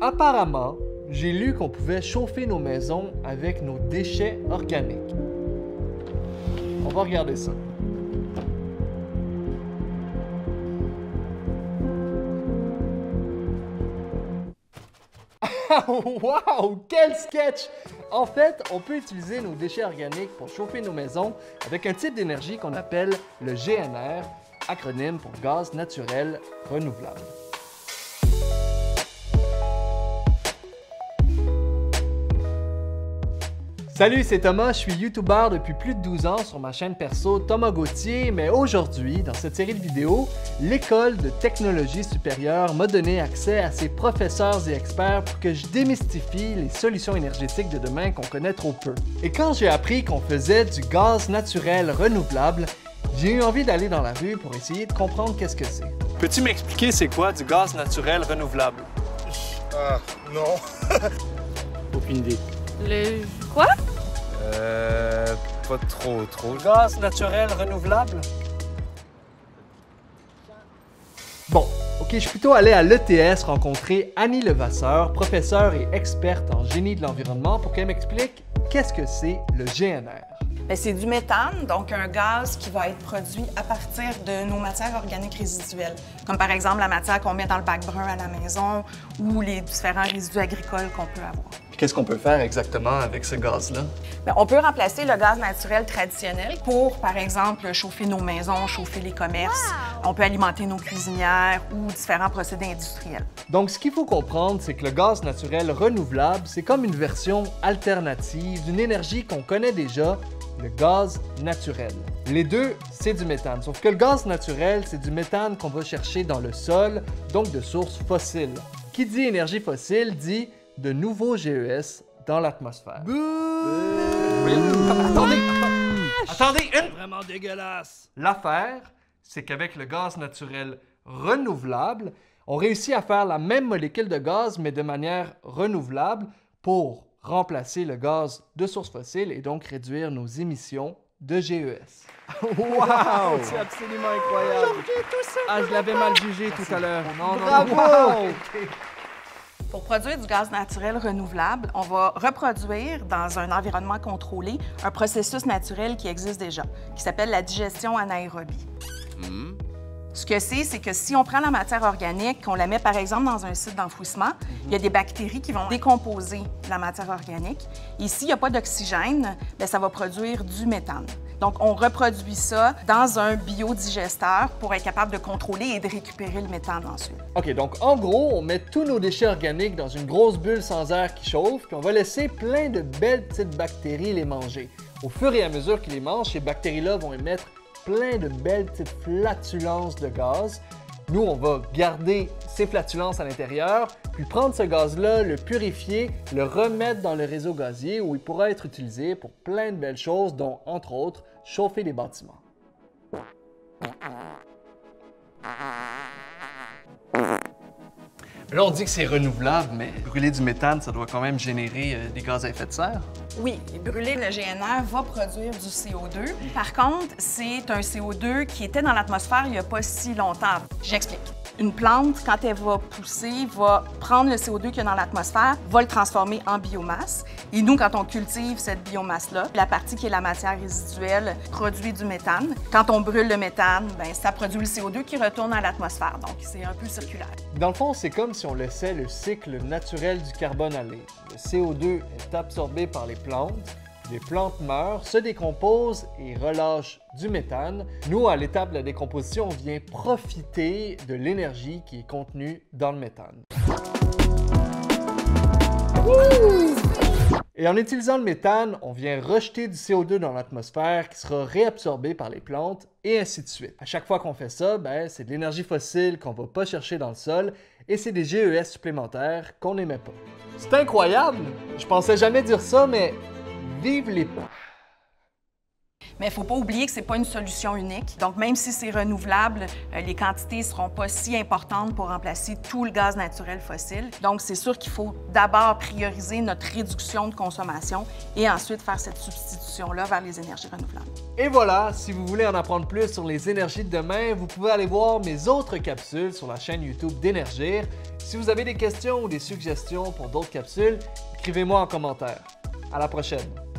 Apparemment, j'ai lu qu'on pouvait chauffer nos maisons avec nos déchets organiques. On va regarder ça. Wow! Quel sketch! En fait, on peut utiliser nos déchets organiques pour chauffer nos maisons avec un type d'énergie qu'on appelle le GNR, acronyme pour gaz naturel renouvelable. Salut, c'est Thomas, je suis YouTuber depuis plus de 12 ans sur ma chaîne perso Thomas Gauthier, mais aujourd'hui, dans cette série de vidéos, l'École de technologie supérieure m'a donné accès à ses professeurs et experts pour que je démystifie les solutions énergétiques de demain qu'on connaît trop peu. Et quand j'ai appris qu'on faisait du gaz naturel renouvelable, j'ai eu envie d'aller dans la rue pour essayer de comprendre qu'est-ce que c'est. Peux-tu m'expliquer c'est quoi du gaz naturel renouvelable? Non. Aucune idée. Le quoi? Pas trop. Gaz naturel renouvelable? Bon, ok, je suis plutôt allé à l'ETS rencontrer Annie Levasseur, professeure et experte en génie de l'environnement, pour qu'elle m'explique qu'est-ce que c'est le GNR. C'est du méthane, donc un gaz qui va être produit à partir de nos matières organiques résiduelles, comme par exemple la matière qu'on met dans le bac brun à la maison ou les différents résidus agricoles qu'on peut avoir. Qu'est-ce qu'on peut faire exactement avec ce gaz-là? On peut remplacer le gaz naturel traditionnel pour, par exemple, chauffer nos maisons, chauffer les commerces. On peut alimenter nos cuisinières ou différents procédés industriels. Donc, ce qu'il faut comprendre, c'est que le gaz naturel renouvelable, c'est comme une version alternative d'une énergie qu'on connaît déjà, le gaz naturel. Les deux, c'est du méthane, sauf que le gaz naturel, c'est du méthane qu'on va chercher dans le sol, donc de sources fossiles. Qui dit énergie fossile dit de nouveaux GES dans l'atmosphère. Attendez, Vraiment dégueulasse! L'affaire, c'est qu'avec le gaz naturel renouvelable, on réussit à faire la même molécule de gaz, mais de manière renouvelable pour remplacer le gaz de source fossile et donc réduire nos émissions de GES. Wow! C'est absolument incroyable! Ah, je l'avais mal jugé tout à l'heure. Non, Bravo! Wow. Pour produire du gaz naturel renouvelable, on va reproduire dans un environnement contrôlé un processus naturel qui existe déjà, qui s'appelle la digestion anaérobie. Ce que c'est que si on prend la matière organique, qu'on la met par exemple dans un site d'enfouissement, il y a des bactéries qui vont décomposer la matière organique. Et s'il n'y a pas d'oxygène, ça va produire du méthane. Donc, on reproduit ça dans un biodigesteur pour être capable de contrôler et de récupérer le méthane ensuite. OK, donc en gros, on met tous nos déchets organiques dans une grosse bulle sans air qui chauffe, puis on va laisser plein de belles petites bactéries les manger. Au fur et à mesure qu'ils les mangent, ces bactéries-là vont émettre plein de belles petites flatulences de gaz. Nous, on va garder ces flatulences à l'intérieur, puis prendre ce gaz-là, le purifier, le remettre dans le réseau gazier où il pourra être utilisé pour plein de belles choses, dont, entre autres, chauffer les bâtiments. Là, on dit que c'est renouvelable, mais brûler du méthane, ça doit quand même générer des gaz à effet de serre. Oui, brûler le GNR va produire du CO2. Par contre, c'est un CO2 qui était dans l'atmosphère il n'y a pas si longtemps. J'explique. Une plante, quand elle va pousser, va prendre le CO2 qu'il y a dans l'atmosphère, va le transformer en biomasse. Et nous, quand on cultive cette biomasse-là, la partie qui est la matière résiduelle produit du méthane. Quand on brûle le méthane, ça produit le CO2 qui retourne à l'atmosphère. Donc, c'est un peu circulaire. Dans le fond, c'est comme si on laissait le cycle naturel du carbone aller. Le CO2 est absorbé par les plantes. Les plantes meurent, se décomposent et relâchent du méthane. Nous, à l'étape de la décomposition, on vient profiter de l'énergie qui est contenue dans le méthane. Et en utilisant le méthane, on vient rejeter du CO2 dans l'atmosphère qui sera réabsorbé par les plantes et ainsi de suite. À chaque fois qu'on fait ça, c'est de l'énergie fossile qu'on ne va pas chercher dans le sol et c'est des GES supplémentaires qu'on n'émet pas. C'est incroyable! Je pensais jamais dire ça, mais vive les... Mais il ne faut pas oublier que ce n'est pas une solution unique. Donc, même si c'est renouvelable, les quantités ne seront pas si importantes pour remplacer tout le gaz naturel fossile. Donc, c'est sûr qu'il faut d'abord prioriser notre réduction de consommation et ensuite faire cette substitution-là vers les énergies renouvelables. Et voilà, si vous voulez en apprendre plus sur les énergies de demain, vous pouvez aller voir mes autres capsules sur la chaîne YouTube d'Énergir. Si vous avez des questions ou des suggestions pour d'autres capsules, écrivez-moi en commentaire. À la prochaine!